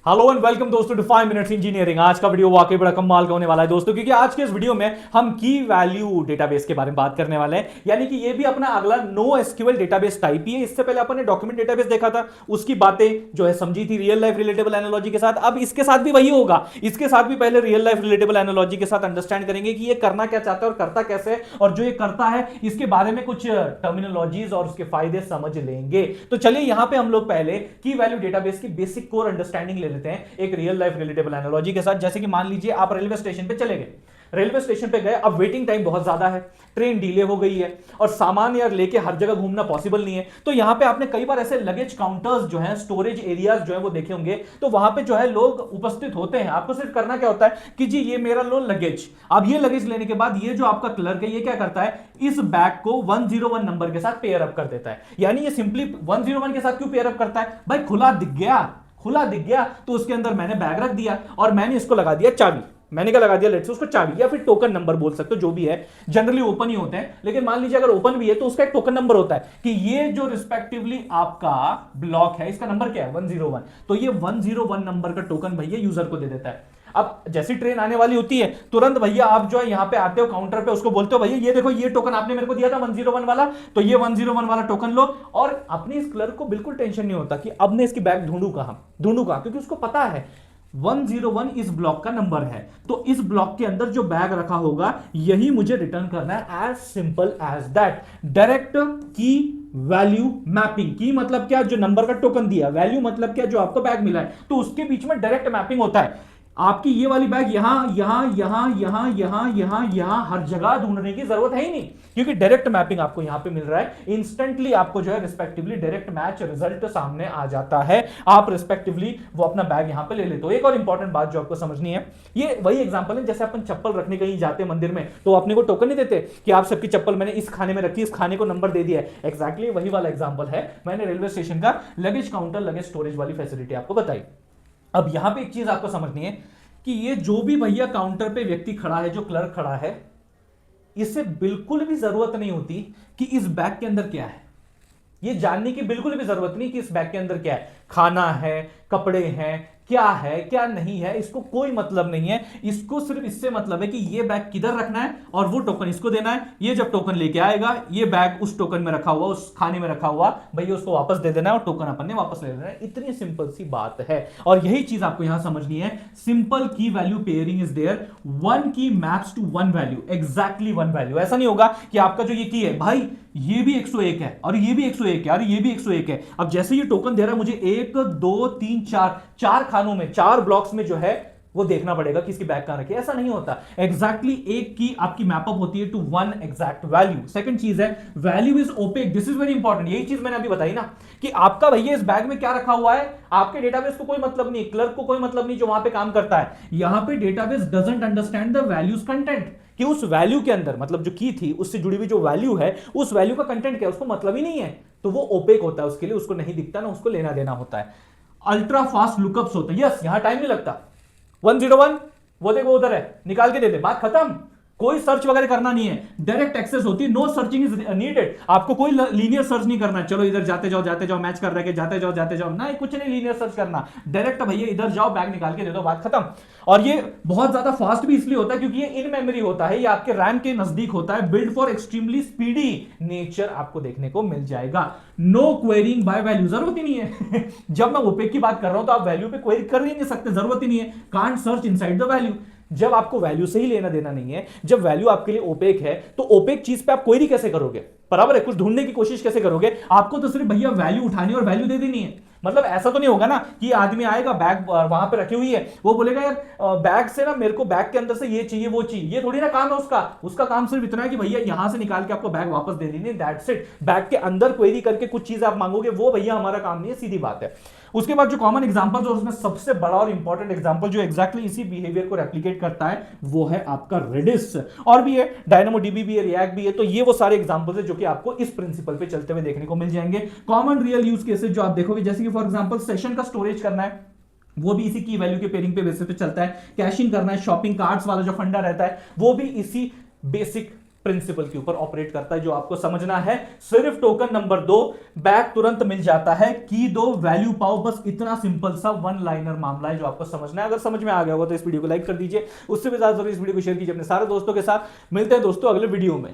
Hello and welcome दोस्तों to 5 minutes engineering. आज का वीडियो वाकई बड़ा कमाल का होने वाला है दोस्तों, क्योंकि आज के इस वीडियो में हम की वैल्यू डेटाबेस के बारे में बात करने वाले हैं। यानी कि ये भी अपना अगला नो एसक्यूएल डेटाबेस टाइप ही है। इससे पहले अपन ने डॉक्यूमेंट डेटाबेस देखा था, उसकी बातें जो है समझी थी रियल लाइफ रिलेटेबल एनालॉजी के साथ। अब इसके साथ भी वही होगा। इसके साथ भी पहले रियल लाइफ रिलेटेबल एनालॉजी के साथ अंडरस्टैंड करेंगे कि ये करना क्या चाहता है और करता कैसे है, और जो ये करता है इसके बारे में कुछ टर्मिनोलॉजीज और उसके फायदे समझ लेंगे। तो चलिए यहां पे हम लोग पहले की वैल्यू डेटाबेस की बेसिक कोर अंडरस्टैंडिंग ले लेते हैं एक रियल लाइफ रिलेटेबल एनालॉजी के साथ। जैसे कि मान लीजिए आप रेलवे स्टेशन पे चले गए, रेलवे स्टेशन पे गए, अब वेटिंग टाइम बहुत ज्यादा है, ट्रेन डिले हो गई है और सामान यार लेके हर जगह घूमना पॉसिबल नहीं है। तो यहां पे आपने कई बार ऐसे लगेज काउंटर्स जो हैं, स्टोरेज एरियाज जो है वो देखे होंगे। तो वहां पे जो है लोग उपस्थित होते हैं। आपको सिर्फ करना क्या होता है कि जी ये मेरा लो लगेज। अब ये लगेज लेने के बाद ये जो आपका क्लर्क है ये क्या करता है, इस बैग को 101 नंबर के साथ पेयर अप कर देता है। यानी ये सिंपली 101 के साथ क्यों पेयर अप करता है, भाई खुला दिख गया, खुला दिख गया तो उसके अंदर मैंने बैग रख दिया और मैंने इसको लगा दिया चाबी। मैंने क्या लगा दिया, लेट्स से उसको चाबी या फिर टोकन नंबर बोल सकते हो, जो भी है। जनरली ओपन ही होते हैं, लेकिन मान लीजिए अगर ओपन भी है तो उसका एक टोकन नंबर होता है कि ये जो रिस्पेक्टिवली आपका ब्लॉक है इसका नंबर क्या है, 101। तो ये 101 नंबर का टोकन भैया यूजर को दे देता है। अब जैसी ट्रेन आने वाली होती है तुरंत भैया आप जो है यहां पे आते हो काउंटर पे, उसको बोलते हो भैया ये देखो ये टोकन आपने मेरे को दिया था 101 वाला, तो ये 101 वाला टोकन लो। और अपने इस क्लर्क को बिल्कुल टेंशन नहीं होता कि अब मैं इसकी बैग ढूंढू कहां, क्योंकि उसको पता है 101 इस ब्लॉक का नंबर है। तो इस ब्लॉक के अंदर जो बैग रखा होगा यही मुझे रिटर्न करना है। As simple as that. Direct की वैल्यू मैपिंग। की मतलब क्या, जो नंबर का टोकन दिया, वैल्यू मतलब क्या, जो आपको बैग मिला है, तो उसके बीच में डायरेक्ट मैपिंग होता है। आपकी ये वाली बैग यहां यहां यहां यहां यहां यहां यहां हर जगह ढूंढने की जरूरत है ही नहीं, क्योंकि डायरेक्ट मैपिंग आपको यहां पे मिल रहा है। इंस्टेंटली आपको जो है रिस्पेक्टिवली डायरेक्ट मैच रिजल्ट सामने आ जाता है। आप रिस्पेक्टिवली वो अपना बैग यहां पे ले लेते हो। एक और इंपॉर्टेंट बात जो आपको समझनी है, ये वही एग्जांपल है जैसे अपन चप्पल रखने कहीं जाते हैं मंदिर में, तो अपने को टोकन नहीं देते कि आप सबकी चप्पल मैंने इस खाने में रखी, इस खाने को नंबर दे दिया है। एग्जैक्टली वही वाला एग्जांपल है मैंने रेलवे स्टेशन का लगेज काउंटर लगेज स्टोरेज वाली फैसिलिटी आपको बताई। अब यहां पे एक चीज आपको समझनी है कि ये जो भी भैया काउंटर पे व्यक्ति खड़ा है, जो क्लर्क खड़ा है, इसे बिल्कुल भी जरूरत नहीं होती कि इस बैग के अंदर क्या है। ये जानने की बिल्कुल भी जरूरत नहीं कि इस बैग के अंदर क्या है, खाना है, कपड़े हैं, क्या है क्या नहीं है, इसको कोई मतलब नहीं है। इसको सिर्फ इससे मतलब है कि ये बैग किधर रखना है और वो टोकन इसको देना है। ये जब टोकन लेके आएगा, ये बैग उस टोकन में रखा हुआ, उस खाने में रखा हुआ, भैया उसको वापस दे देना है और टोकन अपन ने वापस ले लेना है। इतनी सिंपल सी बात है। और यही चीज आपको यहां समझनी है। सिंपल की value pairing is there. One की maps to one value, exactly one value. ऐसा नहीं होगा कि आपका जो ये की है, भाई ये भी 101 है और ये भी 101 है और ये भी 101 है। अब जैसे ये टोकन दे रहा है मुझे 1 2 3 4 चार खानों में, चार ब्लॉक्स में जो है वो देखना पड़ेगा कि इसकी बैग कहां रखी है। ऐसा नहीं होता। एग्जैक्टली एक की आपकी मैपअप होती है to one exact value. Second चीज है value is opaque. This is very important. यही चीज मैंने अभी बताई ना कि आपका भैया इस बैग में क्या रखा हुआ है, आपके डेटाबेस को कोई मतलब नहीं, क्लर्क को कोई मतलब नहीं जो वहां पे काम करता है। यहां पे database doesn't understand the values content, कि उस वैल्यू के अंदर मतलब जो की थी उससे जुड़ी हुई जो वैल्यू है, उस वैल्यू का कंटेंट क्या है उसको मतलब ही नहीं है। तो वो ओपेक होता है, उसके लिए उसको नहीं दिखता ना, उसको लेना देना होता है। अल्ट्रा फास्ट लुकअप्स होते हैं। यस, यहां टाइम नहीं लगता। 101 वो देखो उधर है, निकाल के दे दे, बात खत्म। कोई सर्च वगैरह करना नहीं है, डायरेक्ट एक्सेस होती है। No searching is needed. आपको कोई लीनियर सर्च नहीं करना है, चलो इधर जाते जाओ मैच कर रहे जाते जाओ, नहीं कुछ नहीं लीनियर सर्च करना। डायरेक्ट भैया इधर जाओ, बैग निकाल के दे दो, बात खत्म। और ये बहुत ज्यादा फास्ट भी इसलिए होता है क्योंकि ये इन मेमोरी होता है, ये आपके रैम के नजदीक होता है। Build for extremely speedy nature आपको देखने को मिल जाएगा। नो क्वेरिंग बाय वैल्यू, जरूरत ही नहीं है। जब मैं ओपेक की बात कर रहा हूं तो आप वैल्यू पे क्वेरी कर ही नहीं सकते, जरूरत ही नहीं है। Can't search inside the value. जब आपको वैल्यू से ही लेना देना नहीं है, जब वैल्यू आपके लिए ओपेक है, तो ओपेक चीज पे आप क्वेरी कैसे करोगे, बराबर है, कुछ ढूंढने की कोशिश कैसे करोगे। आपको तो सिर्फ भैया वैल्यू उठानी और वैल्यू दे देनी है। मतलब ऐसा तो नहीं होगा ना कि आदमी आएगा, बैग वहां पे रखी हुई है, वो बोलेगा यार बैग से ना मेरे को बैग के अंदर से ये चाहिए वो चाहिए। ये थोड़ी ना काम है उसका काम सिर्फ इतना है कि भैया यहां से निकाल के आपको बैग वापस दे देनी, दैट्स इट। बैग के अंदर क्वेरी करके कुछ चीज आप मांगोगे, वो भैया हमारा काम नहीं है, सीधी बात है। उसके बाद जो कॉमन एग्जांपल और उसमें सबसे बड़ा और इंपॉर्टेंट एग्जांपल जो एग्जैक्टली इसी बिहेवियर को रेप्लिकेट करता है वो है आपका रेडिस। और भी है, डायनामोडीबी भी है, रिएक्ट भी है। तो ये वो सारे एग्जांपल्स है जो कि आपको इस प्रिंसिपल पे चलते हुए देखने को मिल जाएंगे। कॉमन रियल यूज केसेस जो आप देखोगे, जैसे कि फॉर एग्जांपल सेशन का स्टोरेज करना है, वो भी इसी की वैल्यू के पेयरिंग पे बेसिस पे चलता है। कैशिंग करना है, शॉपिंग कार्ट्स वाला जो फंडा रहता है, वो भी इसी बेसिक प्रिंसिपल के ऊपर ऑपरेट करता है, जो आपको समझना है। सिर्फ टोकन नंबर 2 बैक तुरंत मिल जाता है, की दो वैल्यू पाओ, बस इतना सिंपल सा वन लाइनर मामला है जो आपको समझना है। अगर समझ में आ गया होगा तो इस वीडियो को लाइक कर दीजिए, उससे भी ज्यादा जरूरी इस वीडियो को शेयर कीजिए अपने सारे दोस्तों के साथ। मिलते हैं दोस्तों अगले वीडियो में।